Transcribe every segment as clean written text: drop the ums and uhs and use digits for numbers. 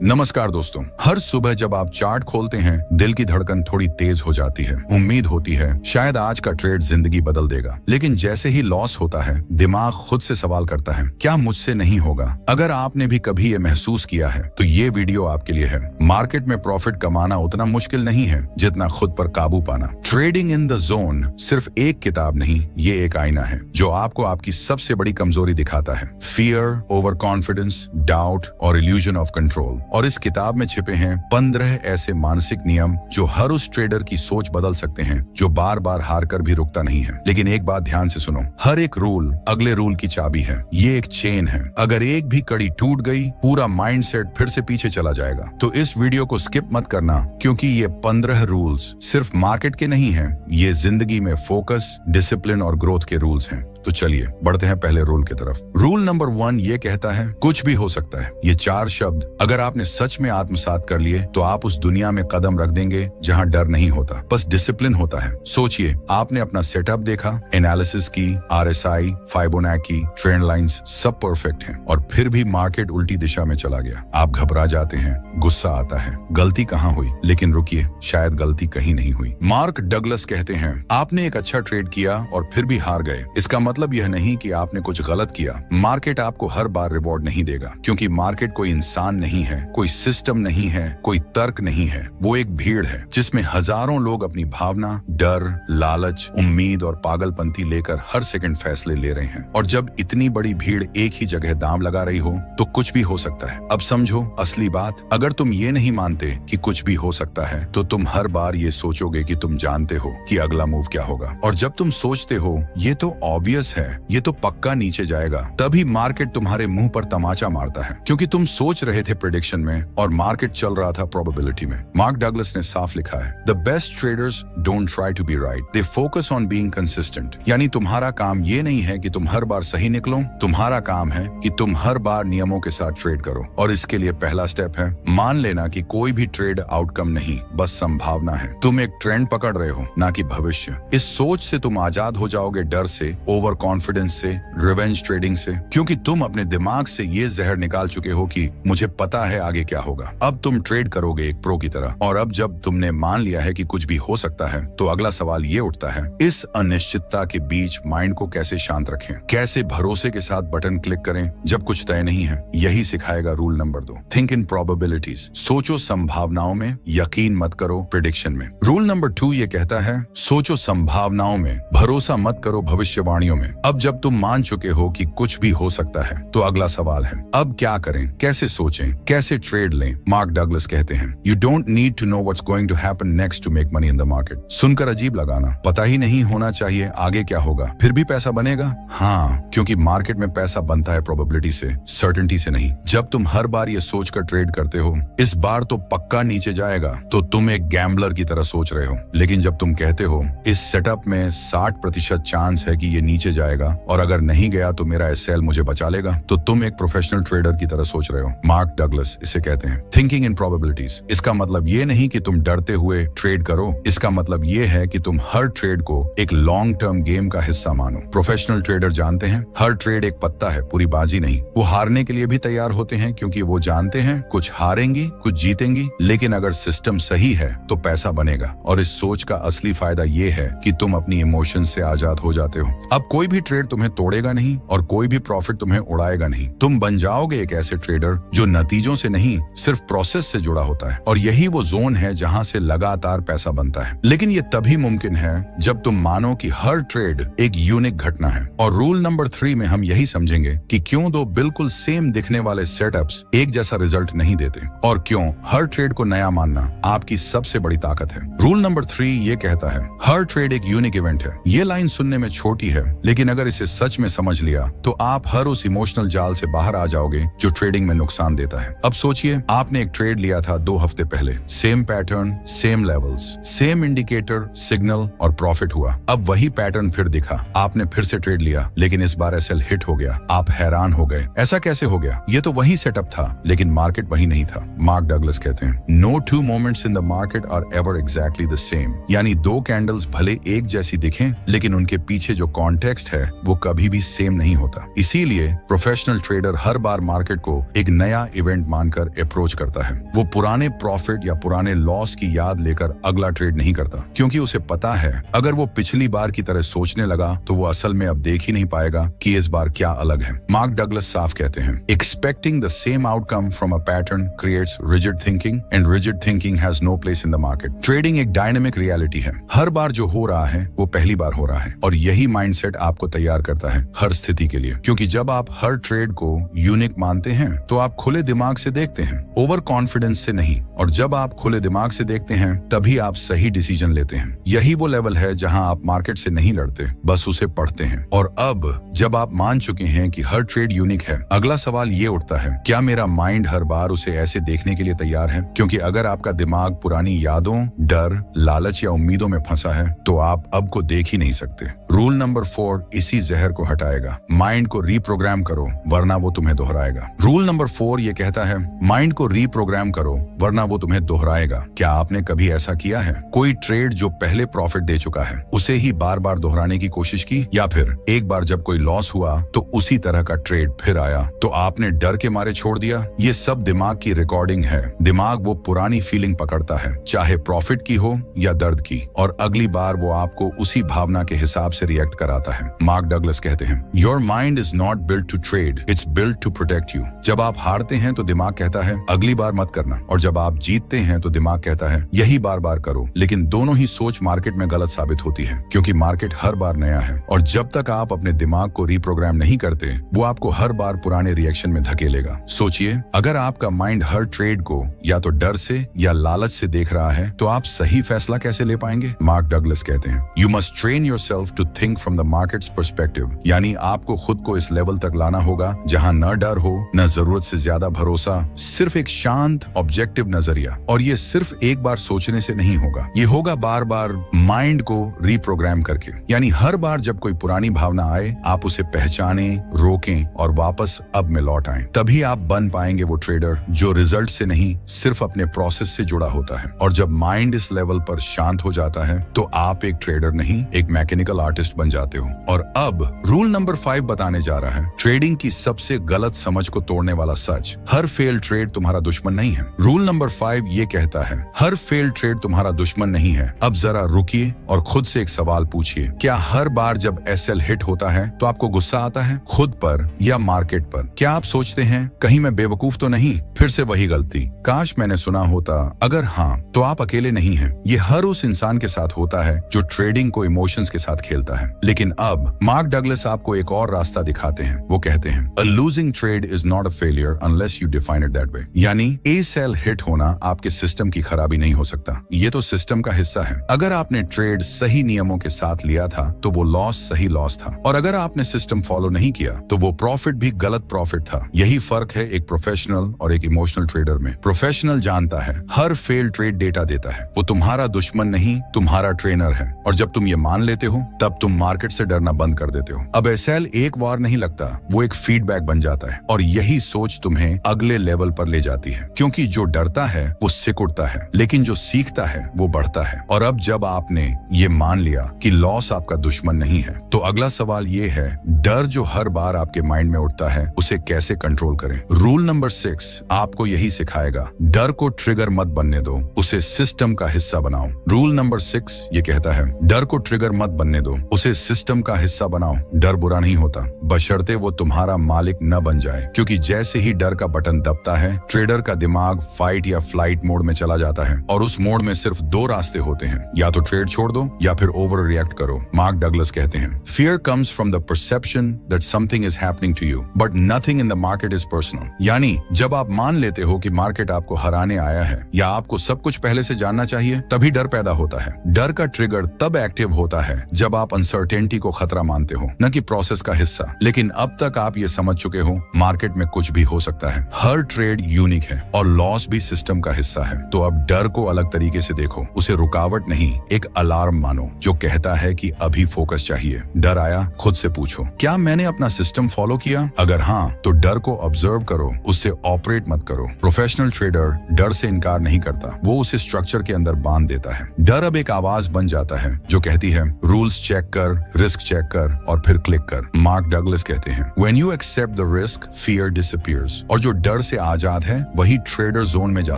नमस्कार दोस्तों, हर सुबह जब आप चार्ट खोलते हैं दिल की धड़कन थोड़ी तेज हो जाती है। उम्मीद होती है शायद आज का ट्रेड जिंदगी बदल देगा, लेकिन जैसे ही लॉस होता है दिमाग खुद से सवाल करता है, क्या मुझसे नहीं होगा? अगर आपने भी कभी ये महसूस किया है तो ये वीडियो आपके लिए है। मार्केट में प्रॉफिट कमाना उतना मुश्किल नहीं है जितना खुद पर काबू पाना। ट्रेडिंग इन द जोन सिर्फ एक किताब नहीं, ये एक आईना है जो आपको आपकी सबसे बड़ी कमजोरी दिखाता है। फियर, ओवर कॉन्फिडेंस, डाउट और इल्यूजन ऑफ कंट्रोल। और इस किताब में छिपे हैं 15 ऐसे मानसिक नियम जो हर उस ट्रेडर की सोच बदल सकते हैं जो बार बार हार कर भी रुकता नहीं है। लेकिन एक बात ध्यान से सुनो, हर एक रूल अगले रूल की चाबी है। ये एक चेन है, अगर एक भी कड़ी टूट गई पूरा माइंडसेट फिर से पीछे चला जाएगा। तो इस वीडियो को स्किप मत करना, क्योंकि ये 15 रूल्स सिर्फ मार्केट के नहीं हैं, ये जिंदगी में फोकस, डिसिप्लिन और ग्रोथ के रूल्स हैं। तो चलिए बढ़ते हैं पहले रूल की तरफ। रूल नंबर 1 ये कहता है कुछ भी हो सकता है। ये 4 शब्द अगर आपने सच में आत्मसात कर लिए तो आप उस दुनिया में कदम रख देंगे जहां डर नहीं होता, बस डिसिप्लिन होता है। सोचिए, आपने अपना सेटअप देखा, एनालिसिस की, RSI, फाइबोनैकी, ट्रेंड लाइंस सब परफेक्ट हैं, और फिर भी मार्केट उल्टी दिशा में चला गया। आप घबरा जाते हैं, गुस्सा आता है, गलती कहाँ हुई? लेकिन रुकिए, शायद गलती कहीं नहीं हुई। मार्क डगलस कहते हैं, आपने एक अच्छा ट्रेड किया और फिर भी हार गए, इसका मतलब यह नहीं कि आपने कुछ गलत किया। मार्केट आपको हर बार रिवॉर्ड नहीं देगा, क्योंकि मार्केट कोई इंसान नहीं है, कोई सिस्टम नहीं है, कोई तर्क नहीं है। वो एक भीड़ है जिसमें हजारों लोग अपनी भावना, डर, लालच, उम्मीद और पागलपंती लेकर हर सेकंड फैसले ले रहे हैं। और जब इतनी बड़ी भीड़ एक ही जगह दांव लगा रही हो तो कुछ भी हो सकता है। अब समझो असली बात, अगर तुम ये नहीं मानते कि कुछ भी हो सकता है तो तुम हर बार ये सोचोगे कि तुम जानते हो कि अगला मूव क्या होगा। और जब तुम सोचते हो ये तो ऑब्वियस है, ये तो पक्का नीचे जाएगा, तभी मार्केट तुम्हारे मुंह पर तमाचा मारता है, क्योंकि तुम सोच रहे थे प्रेडिक्शन में और मार्केट चल रहा था प्रोबेबिलिटी में। मार्क डगलस ने साफ लिखा है, the best traders don't try to be right, they focus on being consistent. यानी तुम्हारा काम ये नहीं है कि तुम हर बार सही निकलो, तुम्हारा काम है कि तुम हर बार नियमों के साथ ट्रेड करो। और इसके लिए पहला स्टेप है मान लेना कि कोई भी ट्रेड आउटकम नहीं, बस संभावना है। तुम एक ट्रेंड पकड़ रहे हो, ना कि भविष्य। इस सोच से तुम आजाद हो जाओगे डर से, ओवर कॉन्फिडेंस से, रिवेंज ट्रेडिंग से, क्योंकि तुम अपने दिमाग से ये जहर निकाल चुके हो कि मुझे पता है आगे क्या होगा। अब तुम ट्रेड करोगे एक प्रो की तरह। और अब जब तुमने मान लिया है कि कुछ भी हो सकता है तो अगला सवाल ये उठता है, इस अनिश्चितता के बीच माइंड को कैसे शांत रखें, कैसे भरोसे के साथ बटन क्लिक करें जब कुछ तय नहीं है। यही सिखाएगा rule number 2, think in probabilities. सोचो संभावनाओं में, यकीन मत करो प्रेडिक्शन में। रूल नंबर 2 ये कहता है, सोचो संभावनाओं में, भरोसा मत करो भविष्यवाणियों में। अब जब तुम मान चुके हो कि कुछ भी हो सकता है तो अगला सवाल है, अब क्या करें, कैसे सोचें, कैसे ट्रेड लें? मार्क डगलस कहते हैं, you don't need to know what's going to happen next to make money in the market. सुनकर अजीब लगाना, पता ही नहीं होना चाहिए आगे क्या होगा, फिर भी पैसा बनेगा? हाँ, क्योंकि मार्केट में पैसा बनता है प्रोबेबिलिटी से, सर्टेनिटी से नहीं। जब तुम हर बार ये सोचकर ट्रेड करते हो इस बार तो पक्का नीचे जाएगा, तो तुम एक गैम्बलर की तरह सोच रहे हो। लेकिन जब तुम कहते हो इस सेटअप में 60% चांस है कि ये नीचे जाएगा और अगर नहीं गया तो मेरा एसएल मुझे बचा लेगा, तो तुम एक प्रोफेशनल ट्रेडर की तरह सोच रहे हो। मार्क डगलस इसे कहते हैं थिंकिंग इन प्रोबेबिलिटीज। इसका मतलब ये नहीं कि तुम डरते हुए ट्रेड करो, इसका मतलब ये है कि तुम हर ट्रेड को एक लॉन्ग टर्म गेम का हिस्सा मानो। प्रोफेशनल ट्रेडर जानते हैं हर ट्रेड एक पत्ता है, पूरी बाजी नहीं। वो हारने के लिए भी तैयार होते हैं, क्योंकि वो जानते हैं कुछ हारेंगी कुछ जीतेंगी, लेकिन अगर सिस्टम सही है तो पैसा बनेगा। और इस सोच का असली फायदा ये है कि तुम अपनी इमोशन से आजाद हो जाते हो। अब कोई भी ट्रेड तुम्हें तोड़ेगा नहीं और कोई भी प्रॉफिट तुम्हें उड़ाएगा नहीं। तुम बन जाओगे एक ऐसे ट्रेडर जो नतीजों से नहीं सिर्फ प्रोसेस से जुड़ा होता है। और यही वो जोन है जहां से लगातार पैसा बनता है। लेकिन ये तभी मुमकिन है जब तुम मानो कि हर ट्रेड एक यूनिक घटना है। और रूल नंबर 3 में हम यही समझेंगे कि क्यों दो बिल्कुल सेम दिखने वाले सेटअप्स एक जैसा रिजल्ट नहीं देते, और क्यों हर ट्रेड को नया मानना आपकी सबसे बड़ी ताकत है। रूल नंबर 3 ये कहता है, हर ट्रेड एक यूनिक इवेंट है। ये लाइन सुनने में छोटी है, लेकिन अगर इसे सच में समझ लिया तो आप हर उस इमोशनल जाल से बाहर आ जाओगे जो ट्रेडिंग में नुकसान देता है। अब सोचिए, आपने एक ट्रेड लिया था 2 हफ्ते पहले, same pattern, same levels, same indicator, signal और प्रॉफिट हुआ। अब वही पैटर्न फिर दिखा, आपने फिर से ट्रेड लिया, लेकिन इस बार एसएल हिट हो गया। आप हैरान हो गए, ऐसा कैसे हो गया? ये तो वही सेटअप था, लेकिन मार्केट वही नहीं था। मार्क डगलस कहते हैं, no 2 moments in the market are ever exactly the same. यानी 2 कैंडल्स भले एक जैसी दिखें, लेकिन उनके पीछे जो कॉन्टेक्स्ट कॉन्टेक्स्ट है वो कभी भी सेम नहीं होता। इसीलिए प्रोफेशनल ट्रेडर हर बार मार्केट को एक नया इवेंट मानकर अप्रोच करता है। वो पुराने प्रॉफिट या पुराने लॉस की याद लेकर अगला ट्रेड नहीं करता, क्योंकि उसे पता है अगर वो पिछली बार की तरह सोचने लगा तो वो असल में अब देख ही नहीं पाएगा कि इस बार क्या अलग है। मार्क डगलस साफ कहते हैं, expecting the same outcome from a pattern creates rigid thinking and rigid thinking has no place in the market. Trading एक डायनेमिक रियलिटी है। हर बार जो हो रहा है वो पहली बार हो रहा है, और यही माइंडसेट आपको तैयार करता है हर स्थिति के लिए। क्योंकि जब आप हर ट्रेड को यूनिक मानते हैं तो आप खुले दिमाग से देखते हैं, ओवर कॉन्फिडेंस से नहीं। और जब आप खुले दिमाग से देखते हैं तभी आप सही डिसीजन लेते हैं। यही वो लेवल है जहां आप मार्केट से नहीं लड़ते, बस उसे पढ़ते हैं। और अब जब आप मान चुके हैं कि हर ट्रेड यूनिक है, अगला सवाल ये उठता है, क्या मेरा माइंड हर बार उसे ऐसे देखने के लिए तैयार है? क्योंकि अगर आपका दिमाग पुरानी यादों, डर, लालच या उम्मीदों में फंसा है तो आप अब को देख ही नहीं सकते। रूल नंबर 4 इसी जहर को हटाएगा। माइंड को रीप्रोग्राम करो वरना वो तुम्हें दोहराएगा। रूल नंबर 4 ये कहता है, माइंड को रीप्रोग्राम करो वरना वो तुम्हें दोहराएगा। क्या आपने कभी ऐसा किया है? कोई ट्रेड जो पहले प्रॉफिट दे चुका है उसे ही बार बार दोहराने की कोशिश की, या फिर एक बार जब कोई लॉस हुआ तो उसी तरह का ट्रेड फिर आया तो आपने डर के मारे छोड़ दिया? ये सब दिमाग की रिकॉर्डिंग है। दिमाग वो पुरानी फीलिंग पकड़ता है, चाहे प्रॉफिट की हो या दर्द की, और अगली बार वो आपको उसी भावना के हिसाब से रिएक्ट कराता है। मार्क डगलस कहते हैं, your mind is not built to trade, it's built to protect you. जब आप हारते हैं तो दिमाग कहता है अगली बार मत करना, और जब आप जीतते हैं तो दिमाग कहता है यही बार बार करो। लेकिन दोनों ही सोच मार्केट में गलत साबित होती है, क्योंकि मार्केट हर बार नया है, और जब तक आप अपने दिमाग को रीप्रोग्राम नहीं करते वो आपको हर बार पुराने रिएक्शन में धकेलेगा। सोचिए, अगर आपका माइंड हर ट्रेड को या तो डर से या लालच से देख रहा है तो आप सही फैसला कैसे ले पाएंगे? मार्क डगलस कहते हैं, you must train yourself to think from the market's perspective. यानी आपको खुद को इस लेवल तक लाना होगा जहां न डर हो, न जरूरत से ज्यादा भरोसा, सिर्फ एक शांत ऑब्जेक्टिव नजरिया। और ये सिर्फ एक बार सोचने से नहीं होगा, ये होगा बार बार माइंड को रीप्रोग्राम करके। यानी हर बार जब कोई पुरानी भावना आए आप उसे पहचाने, रोकें और वापस अब में लौट आए। तभी आप बन पाएंगे वो ट्रेडर जो रिजल्ट से नहीं सिर्फ अपने प्रोसेस से जुड़ा होता है। और जब माइंड इस लेवल पर शांत हो जाता है तो आप एक ट्रेडर नहीं, एक मैकेनिकल आर्टिस्ट बन जाते हो। और अब रूल नंबर 5 बताने जा रहा है, ट्रेडिंग की सबसे गलत समझ को तोड़ने वाला सच, हर फेल ट्रेड तुम्हारा दुश्मन नहीं है। रूल नंबर 5 ये कहता है, हर फेल ट्रेड तुम्हारा दुश्मन नहीं है। अब जरा रुकिए और खुद से एक सवाल पूछिए, क्या हर बार जब एसएल हिट होता है तो आपको गुस्सा आता है, खुद पर या मार्केट पर? क्या आप सोचते हैं कहीं मैं बेवकूफ तो नहीं, फिर से वही गलती, काश मैंने सुना होता? अगर हाँ तो आप अकेले नहीं हैं। ये हर उस इंसान के साथ होता है जो ट्रेडिंग को इमोशंस के साथ खेलता है। लेकिन अब मार्क डगलस आपको एक और रास्ता दिखाते हैं। वो कहते हैं, a losing trade is not a failure unless you define it that way. यानी ए सेल हिट होना आपके सिस्टम की खराबी नहीं हो सकता, ये तो सिस्टम का हिस्सा है। अगर आपने ट्रेड सही नियमों के साथ लिया था तो वो लॉस सही लॉस था, और अगर आपने सिस्टम फॉलो नहीं किया तो वो प्रॉफिट भी गलत प्रॉफिट था। यही फर्क है एक प्रोफेशनल और एक इमोशनल ट्रेडर में। प्रोफेशनल जानता है हर फेल ट्रेड डेटा देता है, वो तुम्हारा दुश्मन नहीं तुम्हारा ट्रेनर है। और जब तुम ये मान लेते हो तब तुम मार्केट से डरना बंद कर देते हो। अब एसएल एक वार नहीं लगता, वो एक फीडबैक बन जाता है, और यही सोच तुम्हें अगले लेवल पर ले जाती है। क्योंकि जो डरता है वो सिकुड़ता है, लेकिन जो सीखता है वो बढ़ता है। और अब जब आपने ये मान लिया कि लॉस आपका दुश्मन नहीं है तो अगला सवाल ये है, डर जो हर बार आपके माइंड में उठता है उसे कैसे कंट्रोल करें? रूल नंबर 6 आपको यही सिखाएगा, डर को ट्रिगर मत बनने दो, उसे सिस्टम का हिस्सा बनाओ। रूल नंबर 6 ये कहता है, डर को ट्रिगर मत बनने दो, उसे सिस्टम का हिस्सा बनाओ। डर बुरा नहीं होता, बशर्ते वो तुम्हारा मालिक न बन जाए। क्योंकि जैसे ही डर का बटन दबता है ट्रेडर का दिमाग फाइट या फ्लाइट मोड में चला जाता है, और उस मोड में सिर्फ 2 रास्ते होते हैं, या तो ट्रेड छोड़ दो या फिर ओवर रिएक्ट करो। मार्क डगलस कहते हैं, fear comes from the perception that something is happening to you but nothing in the market is personal. यानी जब आप मान लेते हो कि मार्केट आपको हराने आया है या आपको सब कुछ पहले से जानना चाहिए, तभी डर पैदा होता है। डर का ट्रिगर तब एक्टिव होता है जब आप अनसर्टेनिटी को खतरा मानते हो, न कि प्रोसेस का हिस्सा। लेकिन अब तक आप ये समझ चुके हो, मार्केट में कुछ भी हो सकता है, हर ट्रेड यूनिक है और लॉस भी सिस्टम का हिस्सा है। तो अब डर को अलग तरीके से देखो, उसे रुकावट नहीं एक अलार्म मानो जो कहता है कि अभी फोकस चाहिए। डर आया, खुद से पूछो, क्या मैंने अपना सिस्टम फॉलो किया? अगर हाँ तो डर को ऑब्जर्व करो, उससे ऑपरेट मत करो। प्रोफेशनल ट्रेडर डर से इनकार नहीं करता, वो उसे उसे स्ट्रक्चर के अंदर बांध देता है। डर अब एक आवाज बन जाता है जो कहती है रूल्स चेक कर, रिस्क चेक कर और फिर क्लिक कर। मार्क डगलस कहते हैं when you accept the risk fear disappears. और जो डर से आजाद है वही ट्रेडर जोन में जा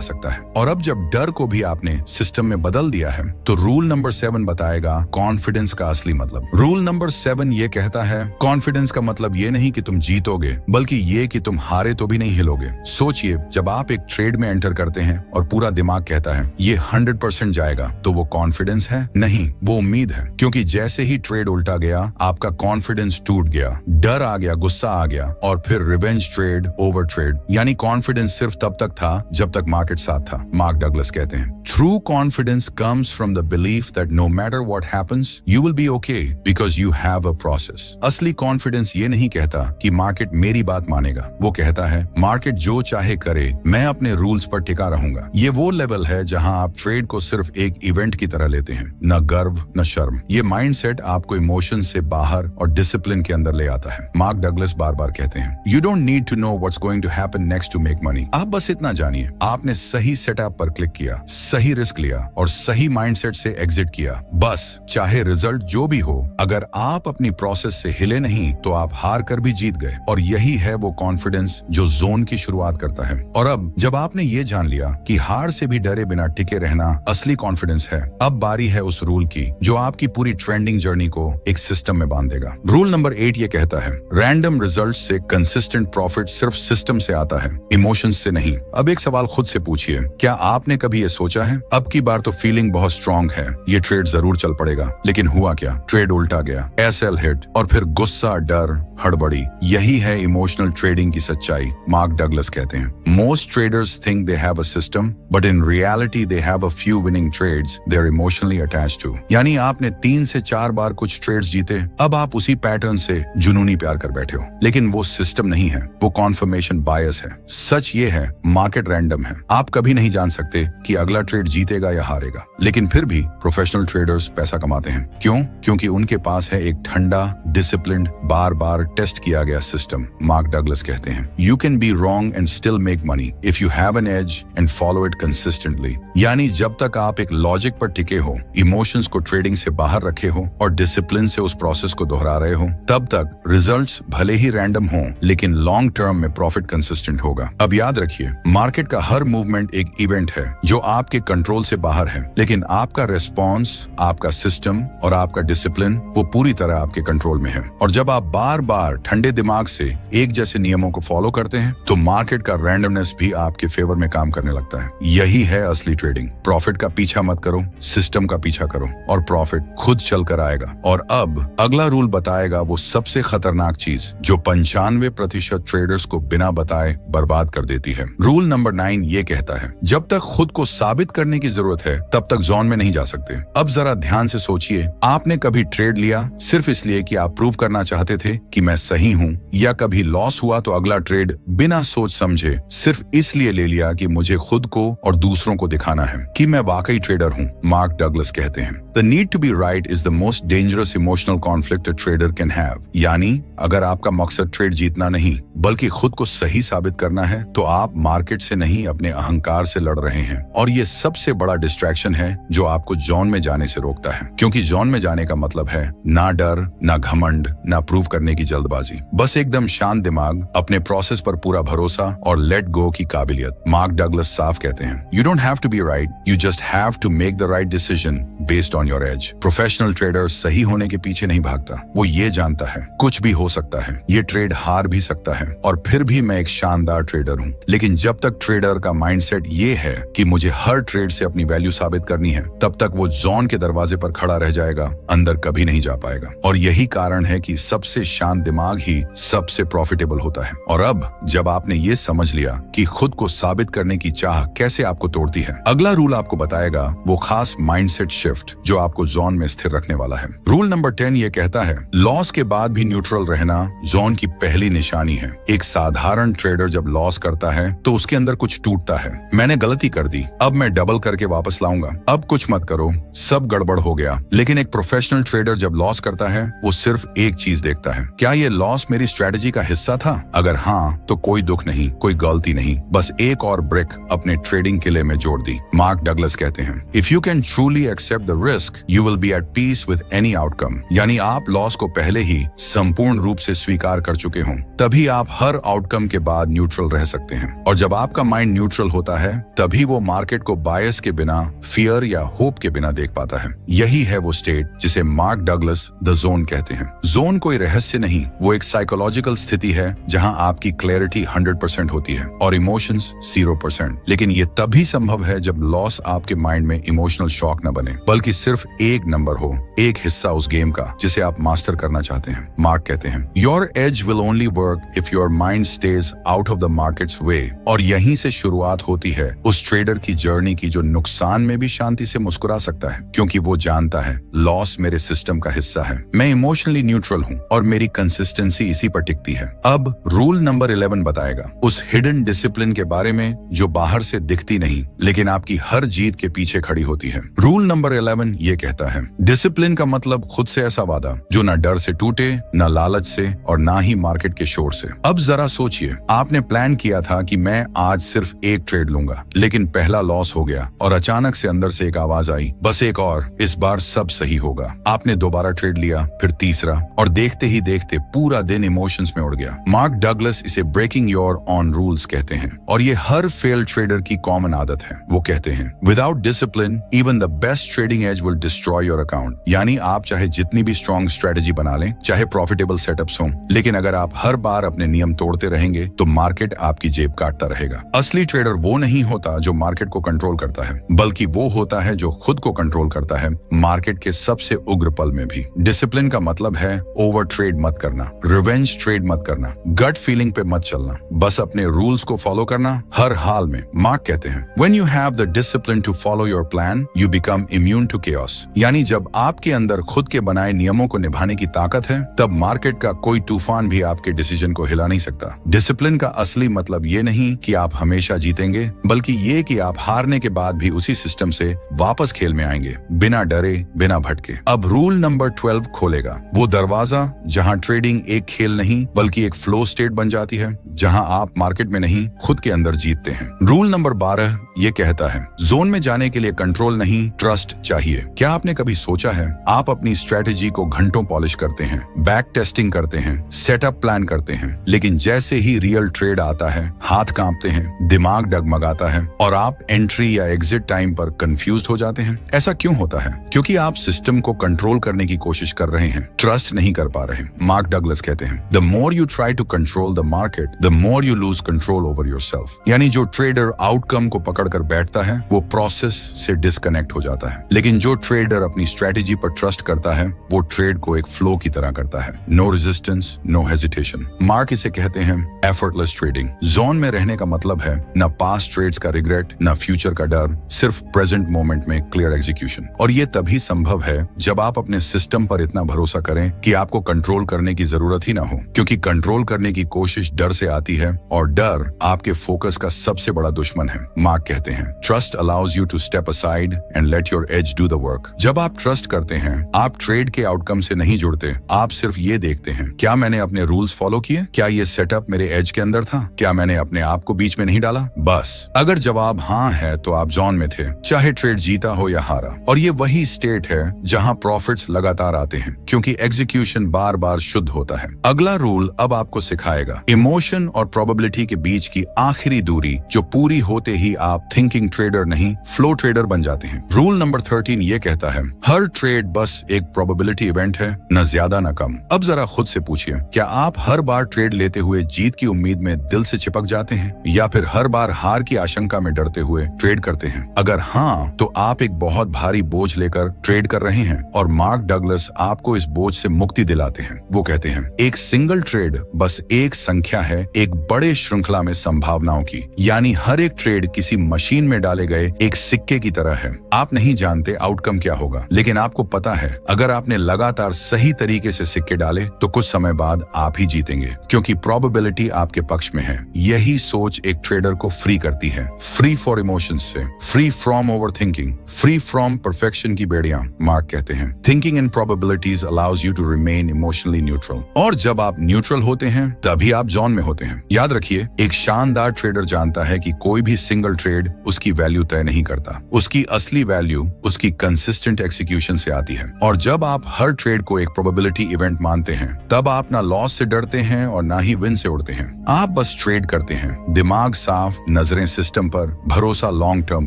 सकता है। और अब जब डर को भी आपने सिस्टम में बदल दिया है तो रूल नंबर 7 बताएगा कॉन्फिडेंस का असली मतलब। रूल नंबर 7 ये कहता है कॉन्फिडेंस का मतलब ये नहीं कि तुम जीतोगे बल्कि ये कि तुम हारे तो भी नहीं हिलोगे। सोचिए जब आप एक ट्रेड में एंटर करते हैं और पूरा दिमाग कहता है ये 100% जाएगा तो वो कॉन्फिडेंस है? नहीं, वो उम्मीद है। क्योंकि जैसे ही ट्रेड उल्टा गया आपका कॉन्फिडेंस टूट गया, डर आ गया, गुस्सा आ गया और फिर रिवेंज ट्रेड, ओवर ट्रेड। यानी कॉन्फिडेंस सिर्फ तब तक था जब तक मार्केट साथ था। मार्क डगलस कहते हैं true confidence comes from the belief that no matter what happens you will be okay because you have a process. असली कॉन्फिडेंस ये नहीं कहता कि मार्केट मेरी बात मानेगा, वो कहता है मार्केट जो चाहे करे, मैं अपने रूल्स पर टिका रहूंगा। ये वो लेवल है जहां आप ट्रेड को सिर्फ एक इवेंट की तरह लेते हैं, न गर्व न शर्म। ये माइंडसेट आपको इमोशन से बाहर और डिसिप्लिन के अंदर ले आता है। मार्क डगलस बार बार कहते हैं you don't need to know what's going to happen next to make money. आप बस इतना जानिए आपने सही सेटअप पर क्लिक किया, सही रिस्क लिया और सही माइंडसेट से एग्जिट किया। बस चाहे रिजल्ट जो भी हो, अगर आप अपनी प्रोसेस से हिले नहीं तो आप हार कर भी जीत गए। और यही है वो कॉन्फिडेंस जो जोन की शुरुआत करता है। और अब जब आपने ये जान लिया कि हार से भी डरे बिना टिके रहना असली कॉन्फिडेंस है, अब बारी है उस रूल की जो आपकी पूरी ट्रेंडिंग जर्नी को एक सिस्टम में बांध देगा। रूल नंबर 8 ये कहता है रैंडम रिजल्ट से कंसिस्टेंट प्रॉफिट सिर्फ सिस्टम से आता है, इमोशंस से नहीं। अब एक सवाल खुद से पूछिए, क्या आपने कभी ये सोचा है अब की बार तो फीलिंग बहुत स्ट्रांग है, ये ट्रेड जरूर चल पड़ेगा, लेकिन हुआ क्या? ट्रेड उल्टा गया, एसएल हिट और फिर गुस्सा, डर, हड़बड़ी। यही है इमोशनल ट्रेडिंग की सच्चाई। मार्क डगलस कहते हैं most traders think they have a system but in reality they have a few winning trades they are emotionally attached to. यानी आपने 3 से 4 बार कुछ ट्रेड्स जीते, अब आप उसी पैटर्न से जुनूनी प्यार कर बैठे हो। लेकिन वो सिस्टम नहीं है, वो कॉन्फर्मेशन बायस है। सच ये है मार्केट रैंडम है, आप कभी नहीं जान सकते कि अगला ट्रेड जीतेगा या हारेगा। लेकिन फिर भी प्रोफेशनल ट्रेडर्स पैसा कमाते हैं। क्यों? क्योंकि उनके पास है एक ठंडा, डिसिप्लिन्ड, बार बार टेस्ट किया गया सिस्टम। मार्क डगलस कहते हैं you can be wrong and still make money if you have an edge and follow it consistently. यानी जब तक आप एक लॉजिक पर टिके हो, इमोशंस को ट्रेडिंग से बाहर रखे हो और डिसिप्लिन से उस प्रोसेस को दोहरा रहे हो, तब तक रिजल्ट्स भले ही रैंडम हो लेकिन लॉन्ग टर्म में प्रॉफिट कंसिस्टेंट होगा। अब याद रखिए मार्केट का हर मूवमेंट एक इवेंट है जो आपके कंट्रोल से बाहर है, लेकिन आपका रेस्पॉन्स, आपका सिस्टम और आपका डिसिप्लिन वो पूरी तरह आपके कंट्रोल में है। और जब आप बार बार ठंडे दिमाग से एक जैसे नियमों को फॉलो करते हैं तो मार्केट का रैंडमनेस भी आपके फेवर में काम करने लगता है। यही है असली ट्रेडिंग। प्रॉफिट का पीछा मत करो, सिस्टम का पीछा करो और प्रॉफिट खुद चल कर आएगा। और अब अगला रूल बताएगा वो सबसे खतरनाक चीज जो 95% ट्रेडर्स को बिना बताए बर्बाद कर देती है। रूल नंबर 9 ये कहता है जब तक खुद को साबित करने की जरूरत है तब तक जोन में नहीं जा सकते। अब जरा ध्यान से सोचिए, आपने कभी ट्रेड लिया सिर्फ इसलिए कि आप प्रूव करना चाहते थे कि मैं सही हूं, या कभी लॉस हुआ तो अगला ट्रेड बिना सोच समझे सिर्फ इसलिए ले लिया कि मुझे खुद को और दूसरों को दिखाना है कि मैं वाकई ट्रेडर हूं। मार्क डगलस कहते हैं the need to be right is the most dangerous emotional conflict a trader can have. यानी अगर आपका मकसद ट्रेड जीतना नहीं बल्कि खुद को सही साबित करना है तो आप मार्केट से नहीं अपने अहंकार से लड़ रहे हैं। और ये सबसे बड़ा डिस्ट्रैक्शन है जो आपको जोन में जाने से रोकता है, क्योंकि जोन में जाने का मतलब है ना डर, ना घमंड, ना प्रूव करने की जल्दबाजी, बस एकदम शांत दिमाग, अपने प्रोसेस पर पूरा भरोसा और लेट गो की काबिलियत। मार्क डगलस साफ कहते हैं you don't have to be right, you just have to make the right decision based on your edge. Professional trader सही होने के पीछे नहीं भागता, वो ये जानता है कुछ भी हो सकता है, ये ट्रेड हार भी सकता है और फिर भी मैं एक शानदार ट्रेडर हूँ। लेकिन जब तक ट्रेडर का माइंडसेट ये है कि मुझे हर ट्रेड से अपनी वैल्यू साबित करनी है, तब तक वो जोन के दरवाजे पर खड़ा रह जाएगा, अंदर कभी नहीं जा पाएगा। और यही कारण है कि सबसे शांत दिमाग ही सबसे प्रॉफिटेबल होता है। और अब जब आपने ये समझ लिया कि खुद को साबित करने की चाह कैसे आपको तोड़ती है, अगला रूल आपको बताएगा वो खास माइंडसेट शिफ्ट जो आपको जोन में स्थिर रखने वाला है। रूल नंबर 10 ये कहता है लॉस के बाद भी न्यूट्रल रहना जोन की पहली निशानी है। एक साधारण ट्रेडर जब लॉस करता है तो उसके अंदर कुछ टूटता है, मैंने गलती कर दी, अब मैं डबल करके वापस लाऊंगा, अब कुछ मत करो, सब गड़बड़ हो गया। लेकिन एक प्रोफेशनल ट्रेडर जब लॉस करता है वो सिर्फ एक चीज देखता है, क्या ये लॉस मेरी स्ट्रेटजी का हिस्सा था? अगर हाँ, तो कोई दुख नहीं, कोई गलती नहीं, बस एक और ब्रिक अपने ट्रेडिंग किले में जोड़ दी। मार्क डगलस कहते हैं, if you can truly accept the risk you will be at peace with any outcome. यानी आप लॉस को पहले ही संपूर्ण रूप से स्वीकार कर चुके हों, तभी आप हर आउटकम के बाद न्यूट्रल रह सकते हैं। और जब आपका माइंड न्यूट्रल होता है, तभी वो मार्केट को बायस के बिना, फियर या होप के बिना देख पाता है। यही है वो स्टेट जिसे मार्क डगलस द जोन कहते हैं। जोन कोई रहस्य नहीं, वो एक साइकोलॉजिकल स्थिति है जहां आपकी क्लैरिटी 100% होती है और इमोशंस 0%। लेकिन ये तभी संभव है जब लॉस आपके माइंड में इमोशनल शॉक न बने, बल्कि सिर्फ एक नंबर हो, एक हिस्सा उस गेम का जिसे आप मास्टर करना चाहते हैं। मार्क कहते हैं, your edge will only work if your mind stays out of the market's way. और यहीं से शुरुआत होती है उस ट्रेडर की जर्नी की जो नुकसान में भी शांति से मुस्कुरा सकता है, क्योंकि वो जानता है लॉस मेरे सिस्टम का हिस्सा है, मैं इमोशनली न्यूट्रल हूँ और मेरी कंसिस्टेंसी इसी पर टिकती है। अब रूल नंबर 11 बताएगा उस हिडन डिसिप्लिन के बारे में जो बाहर से दिखती नहीं लेकिन आपकी हर जीत के पीछे खड़ी होती है। रूल नंबर 11 ये कहता है, डिसिप्लिन का मतलब खुद से ऐसा वादा जो ना डर से टूटे, ना लालच से और ना ही मार्केट के शोर से। अब जरा सोचिए, आपने प्लान किया था कि मैं आज सिर्फ एक ट्रेड लूंगा, लेकिन पहला लॉस हो गया और अचानक से अंदर से एक आवाज आई, बस एक और, इस बार सब सही होगा। आपने दोबारा ट्रेड लिया, फिर तीसरा, और देखते ही देखते पूरा दिन इमोशंस में उड़ गया। मार्क डगलस इसे ब्रेकिंग योर ऑन रूल्स कहते हैं और ये हर फेल ट्रेडर की कॉमन आदत है। वो कहते हैं, without discipline even the best trading edge will destroy your account. यानी आप चाहे जितनी भी स्ट्रॉन्ग स्ट्रेटजी बना लें, चाहे प्रॉफिटेबल सेटअप्स हों, लेकिन अगर आप हर बार अपने नियम तोड़ते रहेंगे तो मार्केट आपकी जेब काटता रहेगा। असली ट्रेडर वो नहीं होता जो मार्केट को कंट्रोल करता है, बल्कि वो होता है जो खुद को कंट्रोल करता है, मार्केट के सबसे उग्र पल में भी। डिसिप्लिन का मतलब है ओवर ट्रेड मत करना, रिवेंज ट्रेड मत करना, गट फीलिंग पे मत चलना, बस अपने रूल्स को फॉलो करना हर हाल में। मार्क कहते हैं, when you have the discipline to follow your plan you become immune to chaos. यानी जब आपके अंदर खुद के बनाए नियमों को निभाने की ताकत है, तब मार्केट का कोई तूफान भी आपके डिसीजन को हिला नहीं सकता। डिसिप्लिन का असली मतलब ये नहीं कि आप हमेशा जीतेंगे, बल्कि ये कि आप हारने के बाद भी उसी सिस्टम से वापस खेल में आएंगे, बिना डरे, बिना भटके। अब रूल नंबर 12 खोलेगा वो दरवाजा जहां ट्रेडिंग एक खेल नहीं बल्कि एक फ्लो स्टेट बन जाती है, जहां आप मार्केट में नहीं खुद के अंदर जीतते हैं। रूल नंबर 12 ये कहता है, जोन में जाने के लिए कंट्रोल नहीं, ट्रस्ट चाहिए। क्या आपने कभी सोचा है, आप अपनी स्ट्रेटेजी को घंटों पॉलिश करते हैं, बैक टेस्टिंग करते हैं, सेटअप प्लान करते हैं, लेकिन जैसे ही रियल ट्रेड आता है, हाथ कांपते हैं, दिमाग डगमगाता है और आप एंट्री या एग्जिट टाइम पर कंफ्यूज हो जाते हैं। ऐसा क्यों होता है? क्योंकि आप सिस्टम को कंट्रोल करने की कोशिश कर रहे हैं, ट्रस्ट नहीं कर पा रहे। मार्क डगलस कहते हैं, the more you try to control the market the more you lose control over yourself. यानी जो ट्रेडर आउटकम को पकड़कर बैठता है वो प्रोसेस से डिस्कनेक्ट हो जाता है, लेकिन जो ट्रेडर अपनी स्ट्रेटेजी पर ट्रस्ट करता है वो ट्रेड को एक फ्लो की तरह करता है। No resistance, no hesitation. Mark इसे कहते हैं एफर्टलेस ट्रेडिंग। जोन में रहने का मतलब है न पास्ट ट्रेड्स का रिग्रेट, न फ्यूचर का डर, सिर्फ प्रेजेंट मोमेंट में क्लियर एग्जीक्यूशन। और ये तभी संभव है जब आप अपने सिस्टम पर इतना भरोसा करें कि आपको कंट्रोल करने की जरूरत ही ना हो, क्योंकि कंट्रोल करने की कोशिश डर से आती है और डर आपके फोकस का सबसे बड़ा दुश्मन है। मार्क कहते हैं, trust allows you to step aside and let your edge do the work. जब आप ट्रस्ट करते हैं, आप ट्रेड के आउटकम से नहीं जुड़ते, आप सिर्फ ये देखते हैं, क्या मैंने अपने रूल्स फॉलो किए, क्या ये सेटअप मेरे एज के अंदर था, क्या मैंने अपने आप को बीच में नहीं डाला। बस अगर जवाब हाँ है तो आप जोन में थे, चाहे ट्रेड जीता हो या हारा। और ये वही स्टेट है जहां प्रॉफिट्स लगातार आते हैं, क्योंकि एग्जीक्यूशन बार बार शुद्ध होता है। अगला रूल अब आपको सिखाएगा इमोशन और प्रोबेबिलिटी के बीच की आखिरी दूरी, जो पूरी होते ही आप थिंकिंग ट्रेडर नहीं फ्लो ट्रेडर बन जाते हैं। रूल नंबर 13 ये कहता है, हर ट्रेड बस एक प्रोबेबिलिटी इवेंट है, न ज्यादा न कम। अब जरा खुद से पूछिए, क्या आप हर बार ट्रेड लेते हुए जीत की उम्मीद में दिल से चिपक जाते हैं, या फिर हर बार हार की आशंका में डरते हुए ट्रेड करते हैं? अगर हाँ, तो आप एक बहुत भारी बोझ लेकर ट्रेड कर रहे हैं और मार्क डगलस आपको इस बोझ से मुक्ति दिलाते हैं। वो कहते हैं, एक सिंगल ट्रेड बस एक संख्या है एक बड़े श्रृंखला में संभावनाओं की। यानी हर एक ट्रेड किसी मशीन में डाले गए एक सिक्के की तरह है। आप नहीं जानते आउटकम क्या होगा, लेकिन आपको पता है अगर आपने लगातार सही तरीके से सिक्के डाले तो कुछ समय बाद आप ही जीतेंगे। जीतेंगे, क्योंकि प्रोबेबिलिटी आपके पक्ष में है। यही सोच एक ट्रेडर को फ्री करती है, फ्री फॉर इमोशंस से, free from over thinking, free from perfection की बेड़ियां। मार्क कहते हैं, thinking in probabilities allows you to remain emotionally neutral. और जब आप न्यूट्रल होते हैं तभी आप जोन में होते हैं। याद रखिए, एक शानदार ट्रेडर जानता है कि कोई भी सिंगल ट्रेड उसकी वैल्यू तय नहीं करता। उसकी असली वैल्यू उसकी कंसिस्टेंट एग्जीक्यूशन से आती है। और जब आप हर ट्रेड को एक प्रोबेबिलिटी इवेंट मानते हैं, तब आप ना लॉस से डरते हैं और ना ही विन से उड़ते हैं। आप बस ट्रेड करते हैं, दिमाग साफ, नजरें सिस्टम पर, भरोसा लॉन्ग टर्म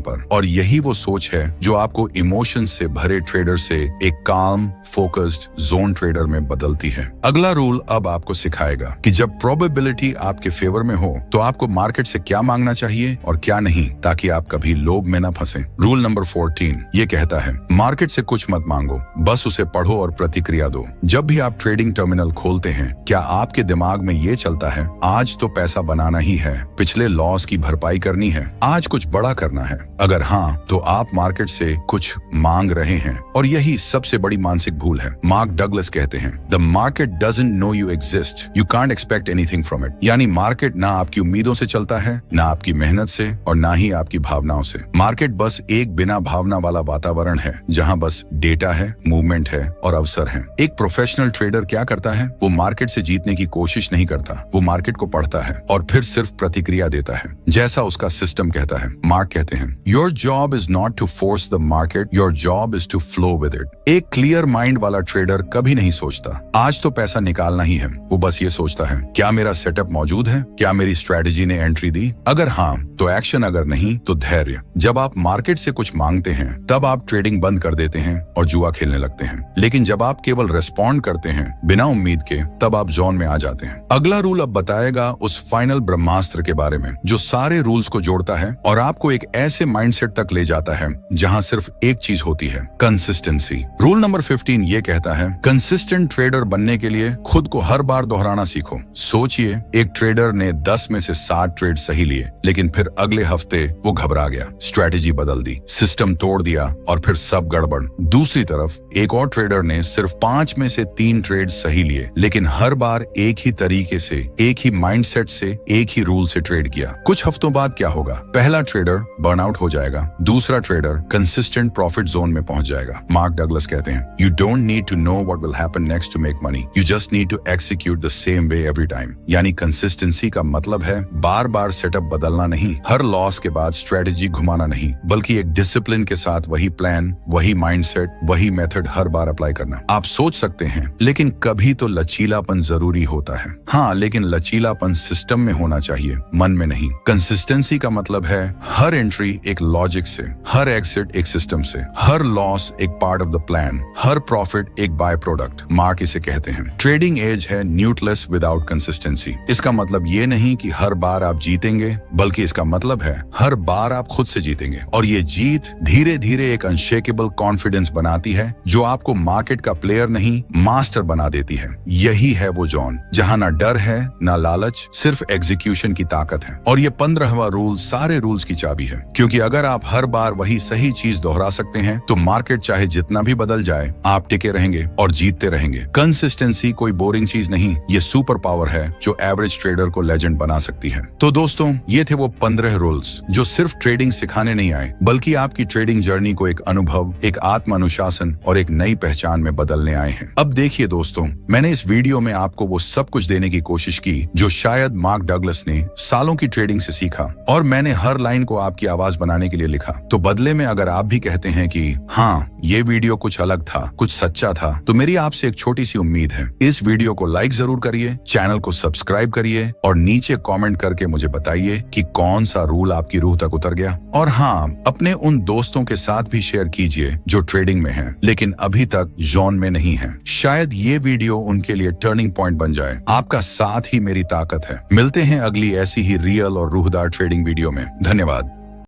पर। और यही वो सोच है जो आपको इमोशन से भरे ट्रेडर से एक काम, फोकस्ड जोन ट्रेडर में बदलती है। अगला रूल अब आपको सिखाएगा कि जब प्रोबेबिलिटी आपके फेवर में हो तो आपको मार्केट से क्या मांगना चाहिए और क्या नहीं, ताकि आप कभी लोभ में न फंसे। रूल नंबर 14 ये कहता है, मार्केट से कुछ मत मांगो, बस उसे पढ़ो और प्रतिक्रिया दो। जब भी आप ट्रेडिंग टर्मिनल खोलते हैं, क्या आपके दिमाग में ये चलता है, आज तो पैसा बनाना ही है, पिछले लॉस की भरपाई करनी है, आज कुछ बड़ा करना है? अगर हाँ, तो आप मार्केट से कुछ मांग रहे हैं, और यही सबसे बड़ी मानसिक भूल है। मार्क डगलस कहते हैं, the market doesn't know you exist, you can't expect anything from it. यानी मार्केट ना आपकी उम्मीदों से चलता है, ना आपकी मेहनत से, और ना ही आपकी भावनाओं से। मार्केट बस एक बिना भावना वाला वातावरण है, जहां बस डेटा है, मूवमेंट है और अवसर है। एक प्रोफेशनल ट्रेडर क्या करता है? वो मार्केट से जीतने की कोशिश नहीं करता, वो मार्केट को पढ़ता है और फिर सिर्फ प्रतिक्रिया देता है, जैसा उसका सिस्टम कहता है। मार्क कहते हैं, your job is not to force the market, your job is to flow with it. एक क्लियर माइंड वाला ट्रेडर कभी नहीं सोचता आज तो पैसा निकालना ही है। वो बस ये सोचता है, क्या मेरा सेटअप मौजूद है? क्या मेरी स्ट्रेटेजी ने एंट्री दी? अगर हाँ तो एक्शन, अगर नहीं तो धैर्य। जब आप मार्केट से कुछ मांगते हैं, तब आप ट्रेडिंग बंद कर देते हैं और जुआ खेलने लगते हैं। लेकिन जब आप केवल रिस्पॉन्ड करते हैं बिना उम्मीद के, तब आप जोन में आ जाते हैं। अगला रूल अब बताएगा उस फाइनल ब्रह्मास्त्र के बारे में जो सारे रूल्स को जोड़ता है और आपको एक ऐसे माइंडसेट तक ले जाता है जहां सिर्फ एक चीज होती है, कंसिस्टेंसी। रूल नंबर 15 ये कहता है, कंसिस्टेंट ट्रेडर बनने के लिए खुद को हर बार दोहराना सीखो। सोचिए, एक ट्रेडर ने 10 में से 7 ट्रेड सही लिए, लेकिन फिर अगले हफ्ते वो घबरा गया, स्ट्रेटेजी बदल दी, सिस्टम तोड़ दिया और फिर सब गड़बड़। दूसरी तरफ एक और ट्रेडर ने सिर्फ 5 में से 3 ट्रेड सही लिए, लेकिन हर बार एक ही तरीके से, एक ही माइंडसेट से, एक ही रूल से ट्रेड किया। कुछ हफ्तों बाद क्या होगा? पहला ट्रेडर बर्नआउट हो जाएगा, दूसरा ट्रेडर कंसिस्टेंट प्रॉफिट जोन में पहुंच जाएगा। मार्क डगलस कहते हैं, you don't need to know what will happen next to make money, you just need to execute the same way every time. यानी कंसिस्टेंसी का मतलब है बार बार सेटअप बदलना नहीं, हर लॉस के बाद स्ट्रेटेजी घुमाना नहीं, बल्कि एक डिसिप्लिन के साथ वही प्लान, वही माइंडसेट, वही मेथड हर बार अप्लाई करना। आप सोच सकते हैं, लेकिन कभी तो लचीलापन जरूरी होता है। हाँ, लेकिन लचीलापन सिस्टम में होना चाहिए, मन में नहीं। कंसिस्टेंसी का मतलब है हर एंट्री एक लॉजिक से, हर एग्जिट एक सिस्टम से, हर लॉस एक part of the plan, her profit एक बाय प्रोडक्ट। मार्क इसे कहते हैं, ट्रेडिंग एज है न्यूट्रलेस विदाउट कंसिस्टेंसी। इसका मतलब ये नहीं कि हर बार आप जीतेंगे, बल्कि इसका मतलब है हर बार आप खुद से जीतेंगे। और ये जीत धीरे धीरे एक अनशेकेबल कॉन्फिडेंस बनाती है, जो आपको मार्केट का प्लेयर नहीं, मास्टर बना देती है। यही है वो जोन जहां ना डर है, ना लालच, सिर्फ एग्जीक्यूशन की ताकत है। और ये 15वां रूल सारे रूल्स की चाबी है, क्योंकि अगर आप हर बार वही सही चीज दोहरा सकते हैं, तो मार्केट चाहे जितना भी बदल जाए, आप टिके रहेंगे और जीतते रहेंगे। कंसिस्टेंसी कोई बोरिंग चीज नहीं, ये सुपर पावर है जो एवरेज ट्रेडर को लेजेंड बना सकती है। तो दोस्तों, ये थे वो 15 रूल्स जो सिर्फ ट्रेडिंग सिखाने नहीं आए, बल्कि आपकी ट्रेडिंग जर्नी को एक अनुभव, एक आत्म अनुशासन और एक नई पहचान में बदलने आए हैं। अब देखिए दोस्तों, मैंने इस वीडियो में आपको वो सब कुछ देने की कोशिश की जो शायद मार्क डगलस ने सालों की ट्रेडिंग से सीखा, और मैंने हर लाइन को आपकी आवाज बनाने के लिए लिखा। तो बदले में अगर आप भी कहते हैं कि हाँ, ये वीडियो कुछ अलग था, कुछ सच्चा था, तो मेरी आपसे एक छोटी सी उम्मीद है, इस वीडियो को लाइक जरूर करिए, चैनल को सब्सक्राइब करिए और नीचे कमेंट करके मुझे बताइए कि कौन सा रूल आपकी रूह तक उतर गया। और हाँ, अपने उन दोस्तों के साथ भी शेयर कीजिए जो ट्रेडिंग में हैं, लेकिन अभी तक जोन में नहीं है। शायद ये वीडियो उनके लिए टर्निंग पॉइंट बन जाए। आपका साथ ही मेरी ताकत है। मिलते हैं अगली ऐसी ही रियल और रूहदार ट्रेडिंग वीडियो में। धन्यवाद।